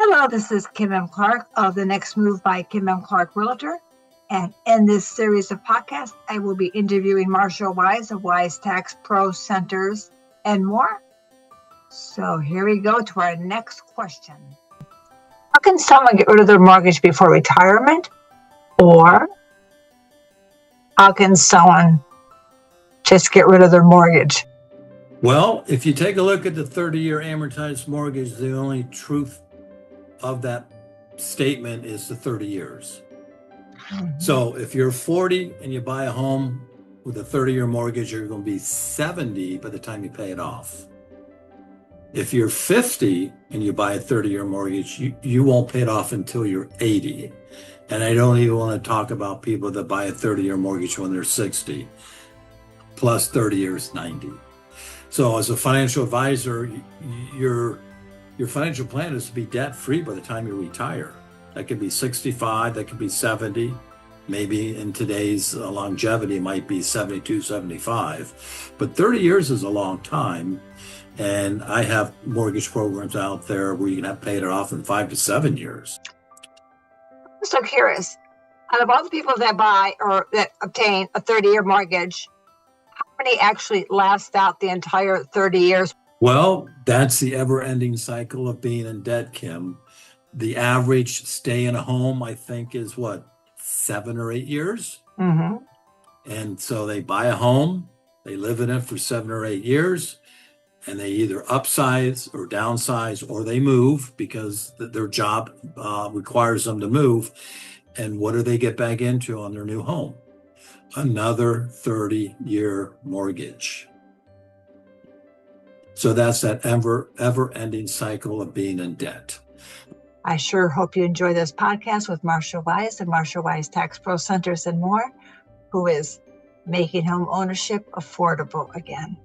Hello, this is Kim M. Clark of The Next Move by Kim M. Clark Realtor. And in this series of podcasts, I will be interviewing Marshall Wise of Wise Tax Pro Centers and more. So here we go to our next question. How can someone get rid of their mortgage before retirement? Or how can someone just get rid of their mortgage? Well, if you take a look at the 30-year amortized mortgage, the only truth of that statement is the 30 years. So if you're 40 and you buy a home with a 30-year mortgage, you're going to be 70 by the time you pay it off. If you're 50 and you buy a 30-year mortgage, you won't pay it off until you're 80. And I don't even want to talk about people that buy a 30-year mortgage when they're 60, plus 30 years, 90. So as a financial advisor, your financial plan is to be debt-free by the time you retire. That could be 65, that could be 70, maybe in today's longevity might be 72, 75. But 30 years is a long time. And I have mortgage programs out there where you can have paid it off in 5 to 7 years. I'm so curious, out of all the people that buy or that obtain a 30-year mortgage, how many actually last out the entire 30 years? Well, that's the ever-ending cycle of being in debt, Kim. The average stay in a home, I think, is 7 or 8 years? Mm-hmm. And so they buy a home, they live in it for 7 or 8 years, and they either upsize or downsize, or they move because their job requires them to move. And what do they get back into on their new home? Another 30-year mortgage. So that's that ever-ending cycle of being in debt. I sure hope you enjoy this podcast with Marshall Wise and Marshall Wise Tax Pro Centers and more, who is making home ownership affordable again.